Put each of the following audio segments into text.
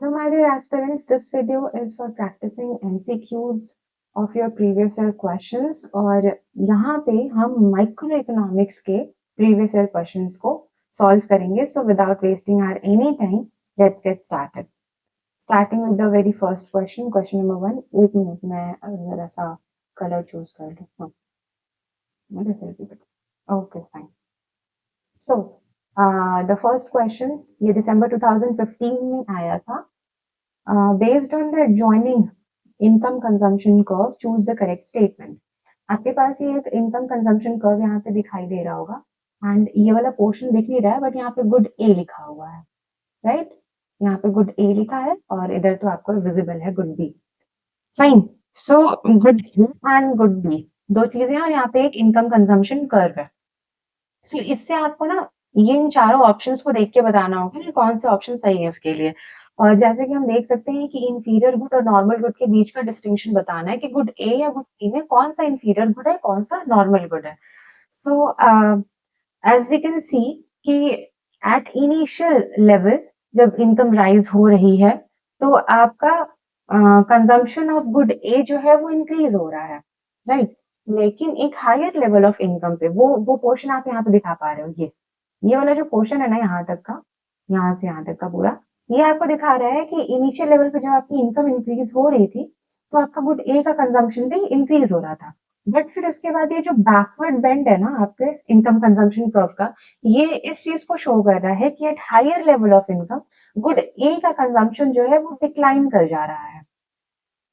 So my dear aspirants, this video is for practicing MCQs of your previous year questions और यहाँ पे हम micro economics के previous year questions को solve करेंगे. So without wasting our any time, let's get started. Starting with the very first question, question number 1. एक minute मैं जरा सा color choose कर लूँ. हाँ, मेरे से भी okay, fine. So the first question ये December 2015 में आया था. Based on the adjoining income consumption curve, choose the correct statement. आपके पास ये एक इनकम कंजम्पशन कर्व यहाँ पे दिखाई दे रहा होगा एंड ये वाला पोर्शन दिख नहीं रहा है बट यहाँ पे गुड ए लिखा हुआ है, राइट? यहाँ पे गुड ए लिखा है और इधर तो आपको विजिबल है good b. Fine. So good a and good b दो चीजें हैं और यहाँ पे एक इनकम कंजम्पशन कर्व है. सो इससे आपको ना ये इन चारों ऑप्शंस को देख के बताना होगा कि कौन से ऑप्शन सही है इसके लिए. और जैसे कि हम देख सकते हैं कि इंफीरियर गुड और नॉर्मल गुड के बीच का डिस्टिंक्शन बताना है कि गुड ए या गुड बी में कौन सा इंफीरियर गुड है, कौन सा नॉर्मल गुड है. So as we can see कि एट इनिशियल लेवल जब इनकम राइज हो रही है तो आपका कंजम्पशन ऑफ गुड ए जो है वो इंक्रीज हो रहा है, राइट? लेकिन एक हायर लेवल ऑफ इनकम पे वो पोर्शन आप यहाँ पे दिखा पा रहे हो. ये वाला जो पोर्शन है ना यहाँ तक का, यहाँ से यहाँ तक का पूरा, ये आपको दिखा रहा है कि इनिशियल लेवल पे जब आपकी इनकम इंक्रीज हो रही थी तो आपका गुड ए का कंजम्पशन भी इंक्रीज हो रहा था. बट फिर उसके बाद ये जो बैकवर्ड बेंड है ना आपके इनकम कंजम्पशन कर्व का, ये इस चीज को शो कर रहा है कि at higher level of income good A का कंजम्पशन जो है वो डिक्लाइन कर जा रहा है,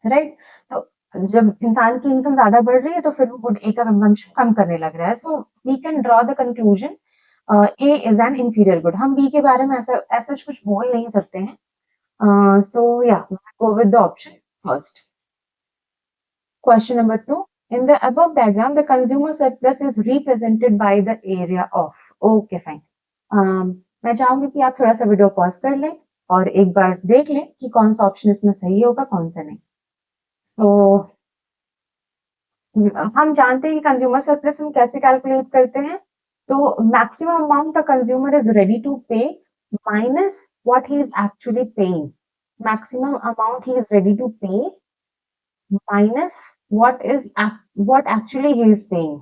राइट? तो जब इंसान की इनकम ज्यादा बढ़ रही है तो फिर वो गुड ए का कंजम्पशन कम करने लग रहा है. So we can draw the conclusion a is an inferior good. हम बी के बारे में ऐसा कुछ बोल नहीं सकते हैं. So yeah, go with the option first. Question number 2. In the above diagram, the consumer surplus is represented by the area of. Okay, fine. मैं चाहूंगी कि आप थोड़ा सा वीडियो पॉज कर लें और एक बार देख लें कि कौन सा ऑप्शन इसमें सही होगा, कौन सा नहीं. So हम जानते हैं कि कंज्यूमर सरप्लस हम कैसे कैलकुलेट करते हैं. तो maximum amount a consumer is ready to pay minus what he is actually paying. maximum amount he is ready to pay minus what actually he is paying,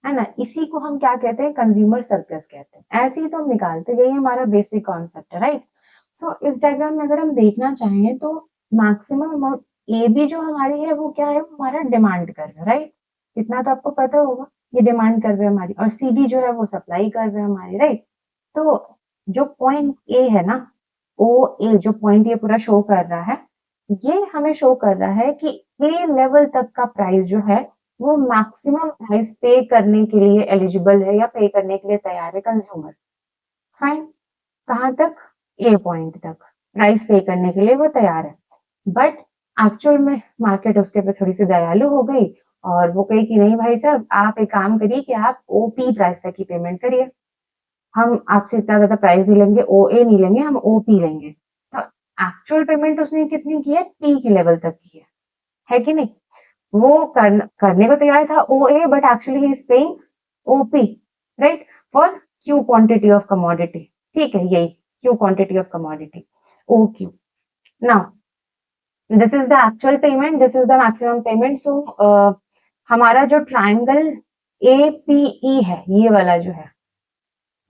है ना? इसी को हम क्या कहते हैं, कंज्यूमर सरप्लस कहते हैं. ऐसे ही तो हम निकालते, यही हमारा बेसिक कॉन्सेप्ट है, राइट? सो इस डायग्राम में अगर हम देखना चाहें तो मैक्सिमम अमाउंट ए बी जो हमारी है वो क्या है, वो हमारा डिमांड कर्व है, राइट? इतना तो आपको पता होगा, ये डिमांड कर्व है हमारी. और सी डी जो है वो सप्लाई कर्व है हमारी, राइट? तो जो पॉइंट ए है ना, ओ ए जो पॉइंट ये पूरा शो कर रहा है, ये हमें शो कर रहा है कि ए लेवल तक का प्राइस जो है वो मैक्सिमम प्राइस पे करने के लिए एलिजिबल है या पे करने के लिए तैयार है कंज्यूमर. फाइन. कहाँ तक? ए पॉइंट तक प्राइस पे करने के लिए वो तैयार है. बट एक्चुअल में मार्केट उसके पे थोड़ी सी दयालु हो गई और वो कही कि नहीं भाई साहब, आप एक काम करिए कि आप ओपी प्राइस तक की पेमेंट करिए, हम आपसे इतना ज्यादा प्राइस नहीं लेंगे, ओ ए नहीं लेंगे, हम ओपी लेंगे. तो एक्चुअल पेमेंट उसने कितनी की है? पी की लेवल तक की है कि नहीं? वो करने को तैयार था O A but actually he is paying OP, right? For Q quantity of commodity. ठीक है, यही Q quantity of commodity, O Q. Now this is the actual payment, this is the maximum payment. So हमारा जो triangle A P E है, ये वाला जो है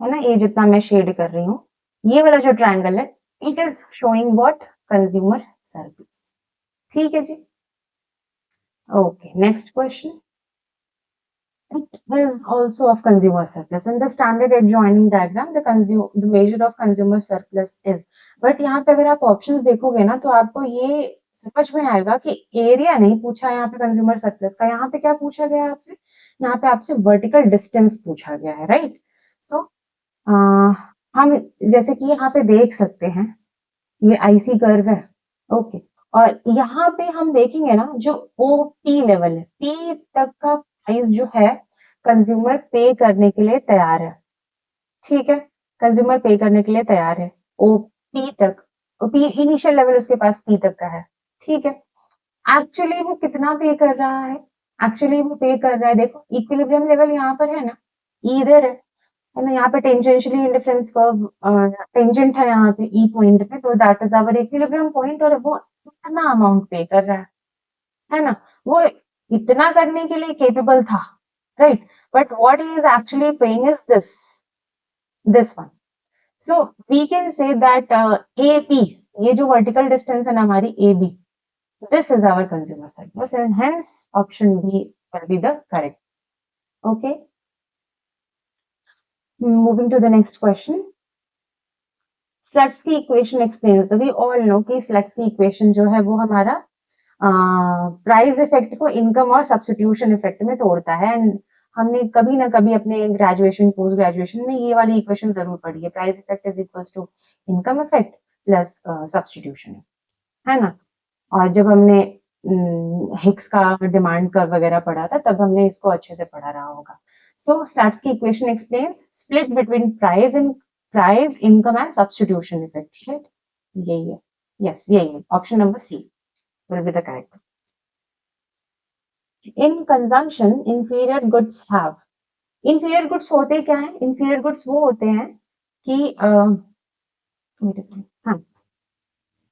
ना, ये जितना मैं शेड कर रही हूँ, ये वाला जो ट्राइंगल है, it is showing what? Consumer service. ठीक है जी. Okay, next question. It is also of consumer surplus. In the standard adjoining diagram, the measure of consumer surplus is. But यहाँ पे अगर आप ऑप्शंस देखोगे ना तो आपको ये समझ में आएगा कि एरिया नहीं पूछा यहाँ पे कंज्यूमर सरप्लस का. यहाँ पे क्या पूछा गया है आपसे? यहाँ पे आपसे वर्टिकल डिस्टेंस पूछा गया है, राइट? सो हम जैसे कि यहाँ पे देख सकते हैं, ये आईसी कर्व है, ओके. और यहाँ पे हम देखेंगे ना, जो ओ पी लेवल है, पी तक का प्राइस जो है कंज्यूमर पे करने के लिए तैयार है. ठीक है, कंज्यूमर पे करने के लिए तैयार है ओ पी तक. ओ पी इनिशियल लेवल उसके पास पी तक का है. ठीक है, एक्चुअली वो कितना पे कर रहा है? एक्चुअली वो पे कर रहा है, देखो इक्विलिब्रियम लेवल यहाँ पर है ना, इधर है. है ना, यहाँ पे टेंजेंशियली इंडिफरेंस कर्व टेंजेंट है यहाँ पे ई पॉइंट पे, तो that is our equilibrium point, और वो इतना अमाउंट पे कर रहा है ना, वो इतना करने के लिए केपेबल था, right, but what he is actually paying is this one. So we can say that AP, ये जो vertical distance है ना हमारी AB, this is our consumer surplus, and hence option B will be the correct. Okay. Moving to the next question. Slutsky equation explains. We all know कि Slutsky equation जो है वो हमारा प्राइस इफेक्ट को income और substitution effect में तोड़ता है, एंड हमने कभी ना कभी अपने ग्रेजुएशन पोस्ट ग्रेजुएशन में ये वाली इक्वेशन जरूर पढ़ी है. Price effect is equal to income effect plus substitution, है ना. और जब हमने हिक्स का डिमांड कर्व वगैरह पढ़ा था तब हमने इसको अच्छे से पढ़ा रहा होगा. So Slutsky equation explains split between price income and substitution effect, right. यही है. यस, यही है. Option number C will be the correct. In consumption, inferior goods have. Inferior goods होते क्या हैं? Inferior goods वो होते हैं कि हाँ,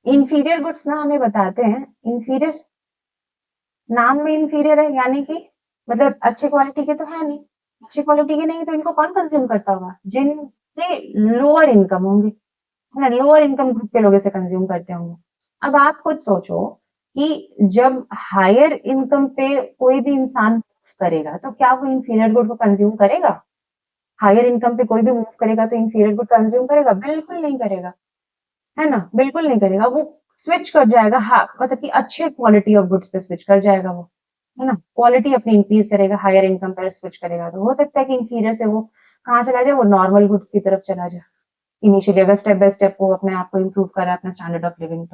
inferior goods ना हमें बताते हैं, inferior नाम में inferior है, यानी कि मतलब अच्छे क्वालिटी के तो है नहीं, अच्छी क्वालिटी के नहीं तो इनको कौन कंज्यूम करता होगा? जिनके लोअर इनकम होंगे, है ना, लोअर इनकम ग्रुप के लोग इसे कंज्यूम करते होंगे. अब आप खुद सोचो कि जब हायर इनकम पे कोई भी इंसान मूव करेगा तो क्या वो इंफीरियर गुड को कंज्यूम करेगा? हायर इनकम पे कोई भी मूव करेगा तो इंफीरियर गुड कंज्यूम करेगा? बिल्कुल नहीं करेगा, है ना, बिल्कुल नहीं करेगा. वो स्विच कर जाएगा, हाँ, मतलब कि अच्छे क्वालिटी ऑफ गुड्स पे स्विच कर जाएगा वो, है ना, क्वालिटी अपनी इंक्रीज करेगा, हायर इनकम पर स्विच करेगा. तो हो सकता है कि इंफीरियर से वो कहाँ चला जाए, वो नॉर्मल गुड्स की तरफ चला जाए इनिशियली, अगर स्टेप बाय स्टेप वो अपने आप को इम्प्रूव करा अपना स्टैंडर्ड ऑफ लिविंग.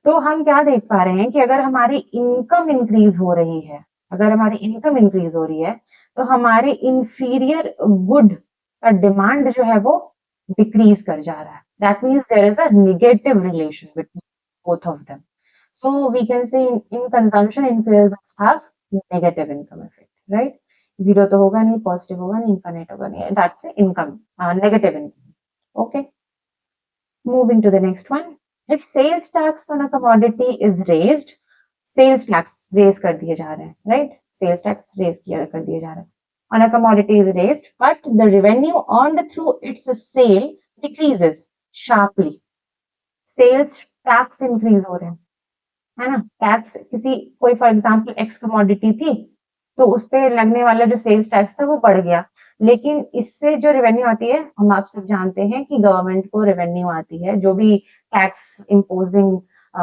तो हम क्या देख पा रहे हैं कि अगर हमारी इनकम इंक्रीज हो रही है, अगर हमारी इनकम इंक्रीज हो रही है तो हमारे इंफीरियर गुड का डिमांड जो है वो डिक्रीज कर जा रहा है. That means there is a negative relation between both of them. So we can say in consumption inferior goods have negative income effect, right. Zero तो होगा नहीं, पॉजिटिव होगा नहीं, इनफिनिट होगा नहीं, that's income negative income. Okay. Moving to the next one. If sales tax on a commodity is raised, sales tax raise कर दिए जा रहे हैं, right? Sales tax raise कर दिए जा रहे हैं. On a commodity is raised, but the revenue earned through its sale decreases sharply. Sales tax increase हो रहे हैं, है ना. टैक्स किसी कोई फॉर एग्जांपल एक्स कमोडिटी थी तो उस पे लगने वाला जो सेल्स टैक्स था वो बढ़ गया, लेकिन इससे जो रेवेन्यू आती है, हम आप सब जानते हैं कि गवर्नमेंट को रेवेन्यू आती है, जो भी टैक्स इम्पोजिंग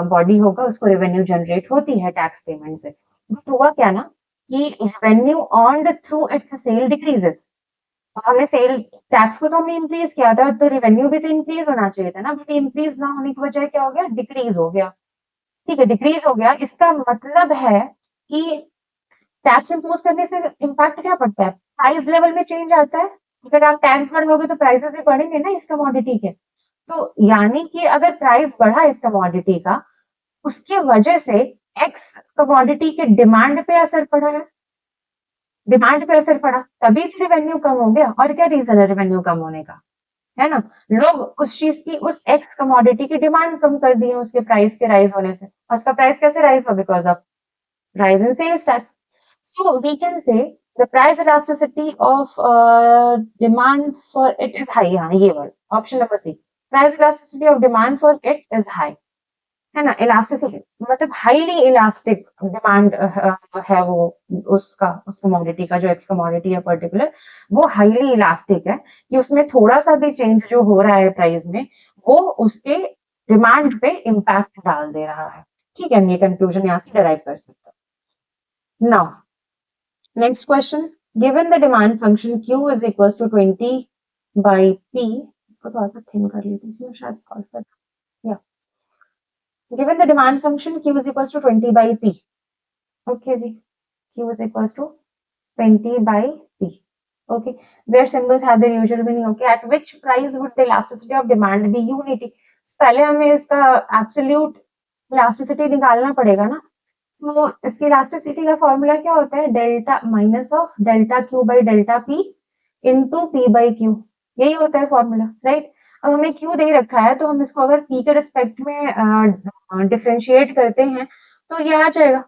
बॉडी होगा उसको रेवेन्यू जनरेट होती है टैक्स पेमेंट से. बट हुआ क्या ना कि revenue earned through its sale decreases. हमने सेल टैक्स को तो हमने इंक्रीज किया था तो रेवेन्यू भी तो इंक्रीज होना चाहिए था ना, बट इंक्रीज ना होने की वजह क्या हो गया? डिक्रीज हो गया. ठीक है, डिक्रीज हो गया. इसका मतलब है कि टैक्स इम्पोज करने से इम्पैक्ट क्या पड़ता है? प्राइस लेवल में चेंज आता है. अगर आप टैक्स बढ़ाओगे तो प्राइसेस भी बढ़ेंगे ना इस कमोडिटी के. तो यानी कि अगर प्राइस बढ़ा इस कमोडिटी का, उसकी वजह से एक्स कमोडिटी के डिमांड पे असर पड़ा है, डिमांड पे असर पड़ा तभी तो रेवेन्यू कम हो गया. और क्या रीजन है रेवेन्यू कम होने का? है ना, लोग उस चीज की, उस एक्स कमोडिटी की डिमांड कम कर दी है उसके प्राइस के राइज होने से. और उसका प्राइस कैसे राइज हुआ? Because of rise in sales tax. So we can say the price elasticity of demand for it is high. हाँ, ये word option number c. Price elasticity of demand for it is high. है ना, elasticity मतलब highly elastic demand है वो उसका, उस commodity का, जो एक्स कमोडिटी है पर्टिकुलर, वो हाईली इलास्टिक है कि उसमें थोड़ा सा भी चेंज जो हो रहा है प्राइस में वो उसके डिमांड पे इम्पैक्ट डाल दे रहा है. ठीक है, हम ये कंक्लूजन यहाँ से डिराइव कर सकते हैं. Now next question. Given the demand function Q is equal to 20 by P. इसको थोड़ा सा थिन कर लेते हैं, इसमें शायद सॉल्व कर. या given the demand function Q is equals to 20 by P. Okay ji, Q is equals to 20 by P. Okay, where symbols have their usual meaning. Okay, at which price would the elasticity of demand be unity? पहले हमें इसका absolute elasticity निकालना पड़ेगा ना. So इसकी elasticity का formula क्या होता है? Delta minus of delta Q by delta P into P by Q. यही होता है फॉर्मूला, राइट। अब हमें क्यू दे रखा है तो हम इसको अगर पी के रिस्पेक्ट में डिफ्रेंशिएट करते हैं तो ये आ जाएगा,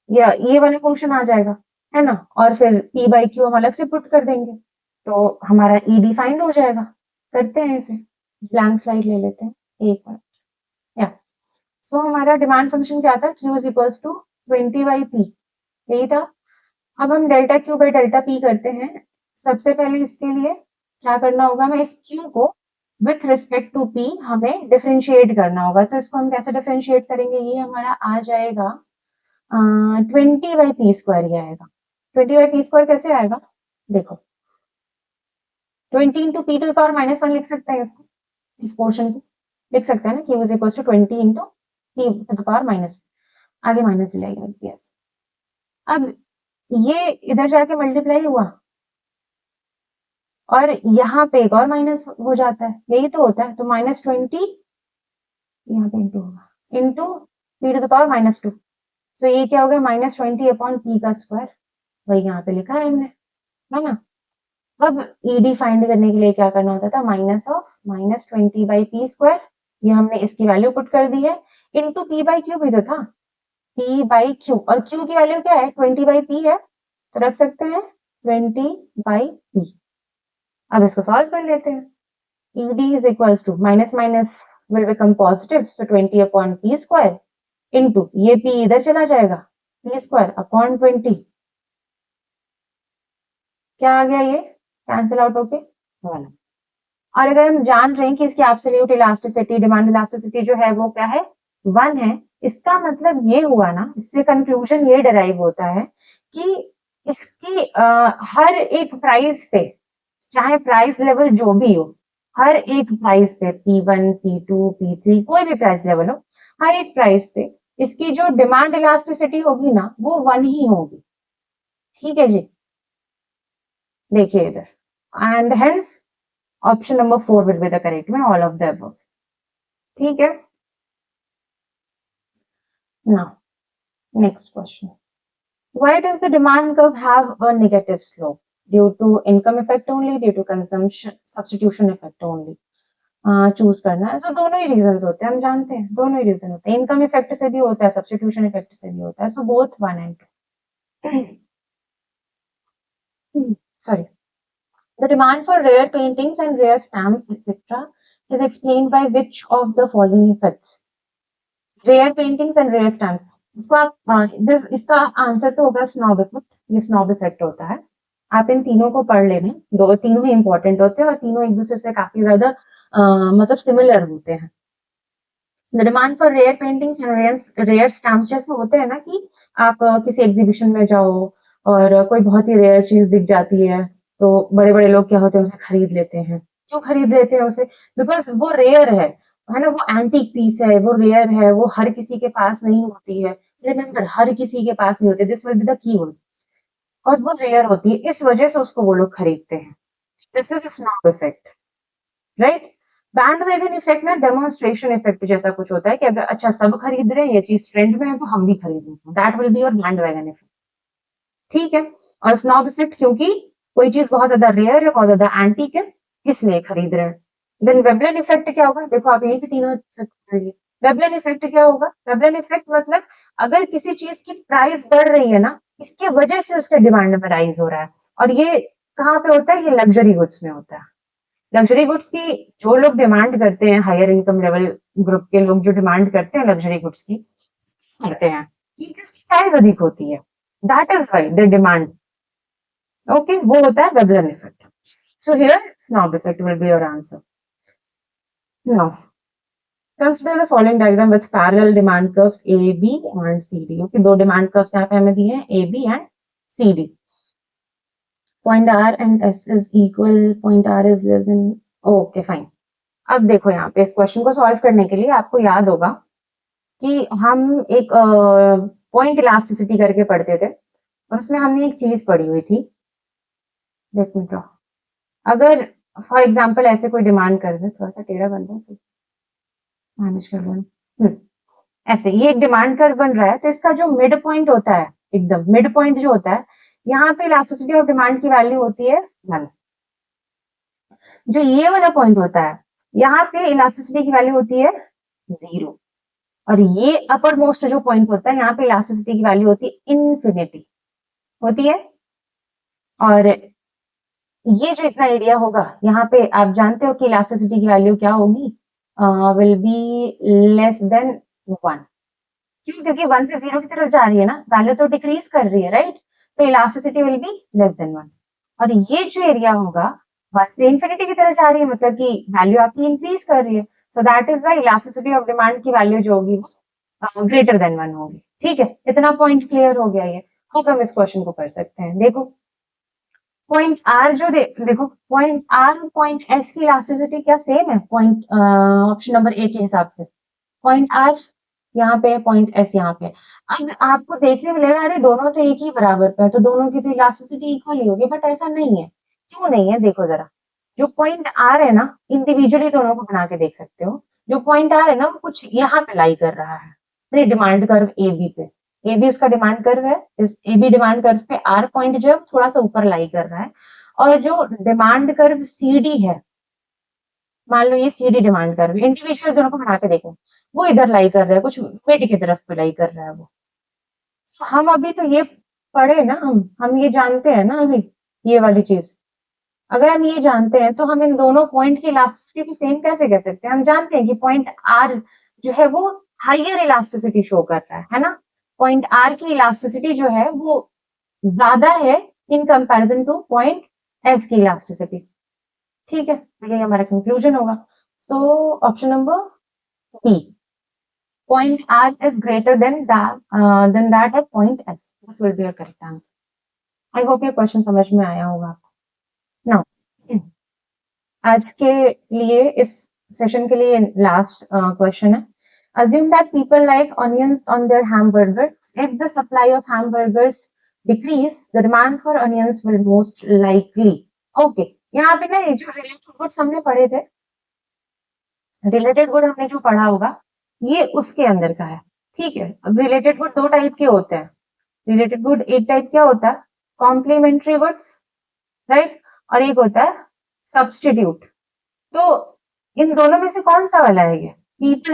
या ये वाला फंक्शन आ जाएगा, है ना। और फिर पी बाई क्यू हम अलग से पुट कर देंगे तो हमारा ई डिफाइंड हो जाएगा। करते हैं इसे, ब्लैंक स्लाइड ले लेते हैं एक बार, या सो हमारा डिमांड फंक्शन क्या था, q is equals to 20 by p, यही था। अब हम delta q by delta p करते हैं। सबसे पहले इसके लिए क्या करना होगा, हमें इस क्यू को विथ रिस्पेक्ट टू पी हमें डिफरेंशिएट करना होगा। तो इसको हम कैसे डिफरेंशिएट करेंगे, ये हमारा आ जाएगा 20 बाई पी स्क्वायर ही आएगा। 20 बाई पी स्क्वायर कैसे आएगा, देखो 20 इंटू पी टू पावर -1 लिख सकते हैं इसको, इस पोर्शन को लिख सकते हैं ना, q is equal to 20 into p to power -1, आगे माइनस भी लगेगा यस। अब ये इधर जाके मल्टीप्लाई हुआ और यहाँ पे एक और माइनस हो जाता है, यही तो होता है। तो -20 यहाँ पे इंटू होगा into p to the power -2, so ये क्या हो गया -20 अपॉन पी का स्क्वायर, वही यहाँ पे लिखा है हमने, है ना। अब ईडी फाइंड करने के लिए क्या करना होता था, minus of -20 by P square, ये हमने इसकी वैल्यू पुट कर दी है, इंटू पी बाई क्यू भी तो था, पी बाई क्यू, और क्यू की वैल्यू क्या है 20 बाई पी है, तो रख सकते हैं 20 बाई पी। अब इसको सॉल्व कर लेते हैं। ED is equals to minus minus will become positive, so 20 upon p square into ये p इधर चला जाएगा p square upon 20, क्या आ गया, ये कैंसिल आउट होके 1। और अगर हम जान रहे हैं कि इसकी एब्सोल्यूट इलास्टिसिटी, डिमांड इलास्टिसिटी जो है वो क्या है 1 है, इसका मतलब ये हुआ ना, इससे कंक्लूजन ये डिराइव होता है कि इसकी हर एक प्राइस पे, चाहे प्राइस लेवल जो भी हो, हर एक प्राइस पे P1, P2, P3 कोई भी प्राइस लेवल हो, हर एक प्राइस पे इसकी जो डिमांड इलास्टिसिटी होगी ना वो 1 ही होगी। ठीक है जी, देखिए इधर, and hence option number 4 will be the correct one, all of the above. ठीक है, now next question, why does the demand curve have a negative slope, due to income effect only, due to consumption substitution effect only? Choose करना है, तो दोनों ही reasons होते हैं, हम जानते हैं दोनों ही रीजन होते हैं, इनकम इफेक्ट से भी होता है, सब्स्टिट्यूशन इफेक्ट से भी होता है, so both 1 and 2। sorry, the demand for rare paintings and rare stamps etc is explained by which of the following effects, rare paintings and rare stamps, इसको आप इसका आंसर तो होगा स्नॉब इफेक्ट, ये स्नॉब इफेक्ट होता है। आप इन तीनों को पढ़ लेना, दो तीनों ही इंपॉर्टेंट होते हैं और तीनों एक दूसरे से काफी ज्यादा मतलब सिमिलर होते हैं। The demand for rare paintings and rare stamps जैसे होते हैं ना, कि आप किसी एग्जीबिशन में जाओ और कोई बहुत ही रेयर चीज दिख जाती है तो बड़े बड़े लोग क्या होते हैं उसे खरीद लेते हैं। क्यों खरीद लेते हैं उसे, बिकॉज वो रेयर है ना, वो एंटीक पीस है, वो रेयर है, वो हर किसी के पास नहीं होती है। रिमेम्बर, हर किसी के पास नहीं होती, this will be the keyword, और वो रेयर होती है, इस वजह से उसको वो लोग खरीदते हैं। This is snob effect, right. Band wagon effect ना डेमोन्स्ट्रेशन इफेक्ट जैसा कुछ होता है कि अगर अच्छा सब खरीद रहे हैं, ये चीज ट्रेंड में है तो हम भी खरीद लेते हैं, that will be your band wagon effect. ठीक है, और स्नॉब इफेक्ट क्योंकि कोई चीज बहुत ज्यादा रेयर है, बहुत ज्यादा एंटीक है, इसलिए खरीद रहे हैं। देन वेबलन इफेक्ट क्या होगा, देखो आप यहीं पे तीनों इफेक्ट पढ़ लिए। वेबलन इफेक्ट क्या होगा, वेबलन इफेक्ट मतलब अगर किसी चीज की प्राइस बढ़ रही है ना, इसकी वजह से उसके डिमांड में राइज हो रहा है, और ये कहाँ पे होता है, ये लग्जरी गुड्स में होता है। लग्जरी गुड्स की जो लोग डिमांड करते हैं, हायर इनकम लेवल ग्रुप के लोग जो डिमांड करते हैं लग्जरी गुड्स की, करते हैं क्योंकि उसकी प्राइस अधिक होती है, that is why they demand. Okay, वो होता है Veblen effect. So here snob effect will be your answer. Now consider the following diagram with parallel demand curves A B and C D. Okay, दो demand curves यहाँ पे हमें दिए हैं, A B and C D. Point R and S is equal, point R is less than, okay fine. अब देखो यहाँ पे इस क्वेश्चन को सॉल्व करने के लिए आपको याद होगा कि हम एक पॉइंट इलास्टिसिटी करके पढ़ते थे, और उसमें हमने एक चीज पढ़ी हुई थी, लेट मी ड्रॉ। अगर फॉर एग्जांपल ऐसे कोई डिमांड कर दे, थोड़ा सा टेढ़ा बन रहा है, मैनेज कर लेना, ऐसे ये एक डिमांड कर्व बन रहा है, तो इसका जो मिड पॉइंट होता है, एकदम मिड पॉइंट जो होता है, यहाँ पे इलास्टिसिटी ऑफ डिमांड की वैल्यू होती है 1। जो ये वाला पॉइंट होता है, यहाँ पे इलास्टिसिटी की वैल्यू होती है 0 और ये अपर मोस्ट जो पॉइंट होता है, यहाँ पे इलास्टिसिटी की वैल्यू होती है इन्फिनिटी होती है। और ये जो इतना एरिया होगा, यहाँ पे आप जानते हो कि इलास्टिसिटी की वैल्यू क्या होगी, विल बी लेस देन 1। क्यों? क्योंकि 1 से 0 की तरफ जा रही है ना, वैल्यू तो डिक्रीज कर रही है, राइट? तो elasticity will be less than 1। और ये जो एरिया होगा 1 से इंफिनिटी की तरफ जा रही है, मतलब कि वैल्यू आपकी इंक्रीज कर रही है। So that is why elasticity of demand की वैल्यू जो होगी वो ग्रेटर देन 1 होगी। ठीक है, इतना पॉइंट क्लियर हो गया। ये होप हम इस क्वेश्चन को कर सकते हैं। देखो पॉइंट आर जो देखो पॉइंट आर और पॉइंट एस की इलास्टिसिटी क्या सेम है? पॉइंट ऑप्शन नंबर ए के हिसाब से पॉइंट आर यहाँ पे, पॉइंट एस यहाँ पे। अब आपको देखने मिलेगा अरे दोनों तो एक ही बराबर पे है, तो दोनों की तो इलास्टिसिटी इक्वल ही होगी, बट ऐसा नहीं है। क्यों नहीं है? देखो जरा, जो पॉइंट आर है ना, इंडिविजुअली दोनों को बना के देख सकते हो। जो पॉइंट आर है ना, वो कुछ यहाँ पे लाई कर रहा है अपने डिमांड कर्व ए बी पे। ए बी उसका डिमांड कर्व है, इस ए बी डिमांड कर्व पे आर पॉइंट जो है थोड़ा सा ऊपर लाई कर रहा है। और जो डिमांड कर्व सी डी है, मान लो ये C D demand curve, individual दोनों को बना के देखो, वो इधर लाई कर रहा है, कुछ मिड की तरफ पे लाई कर रहा है वो। तो हम अभी तो ये पढ़े ना, हम ये जानते हैं ना अभी, ये वाली चीज। अगर हम ये जानते हैं तो हम इन दोनों पॉइंट की इलास्टिसिटी को सेम कैसे कह सकते हैं? हम जानते हैं कि पॉइंट आर जो है वो हाइयर इलास्टिसिटी शो कर रहा है ना। पॉइंट आर की इलास्टिसिटी जो है वो ज्यादा है in comparison to point S की इलास्टिसिटी। ठीक है, तो यही हमारा कंक्लूजन होगा। तो option number B, point R is greater than that at point S. This will be your correct answer. I hope ये क्वेश्चन समझ में आया होगा आपको। नाउ आज के लिए, इस सेशन के लिए लास्ट क्वेश्चन है। Assume that people like onions on their hamburgers. If the supply of hamburgers decrease, the demand for onions will most likely. Okay, यहाँ पे ना ये जो रिलेटेड गुड्स हमने पढ़े थे, रिलेटेड गुड हमने जो पढ़ा होगा ये उसके अंदर का है। ठीक है, अब रिलेटेड गुड दो टाइप के होते हैं। रिलेटेड गुड एक टाइप क्या होता है? Complementary goods, right? और एक होता है सब्सटीट्यूट। तो इन दोनों में से कौन सा वाला है ये? People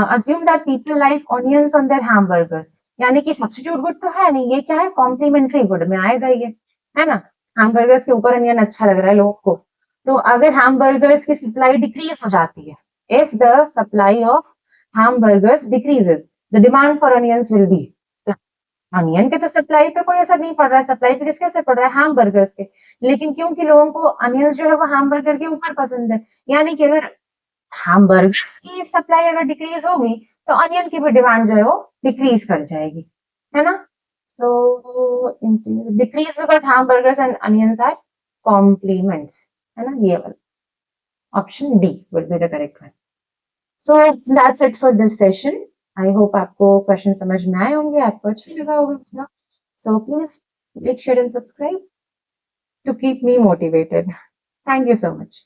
assume that people like onions on their hamburgers, यानी कि सब्सटीट्यूट गुड तो है नहीं, ये क्या है? कॉम्प्लीमेंट्री गुड में आएगा ये, है ना। हैमबर्गर्स के ऊपर अनियन अच्छा लग रहा है लोगों को, तो अगर हैमबर्गर्स की सप्लाई डिक्रीज हो जाती है, if the supply of hamburgers decreases, the demand for onions will be. Onion के तो सप्लाई पे कोई असर नहीं पड़ रहा है, सप्लाई पे किसके असर पड़ रहा है? हैमबर्गर्स के। लेकिन क्योंकि लोगों को अनियंस जो है वो हैमबर्गर के ऊपर पसंद है, यानी कि अगर हैमबर्गर्स की सप्लाई अगर डिक्रीज होगी तो अनियन की भी डिमांड जो है वो डिक्रीज कर जाएगी, है ना। तो decrease because hamburgers and onions are complements, है ना, ये वाला option D will be the correct one. So that's it for this session. I hope आपको क्वेश्चन समझ में आए होंगे, आपको अच्छा लगा होगा। So please like, share and subscribe to keep me motivated. Thank you so much.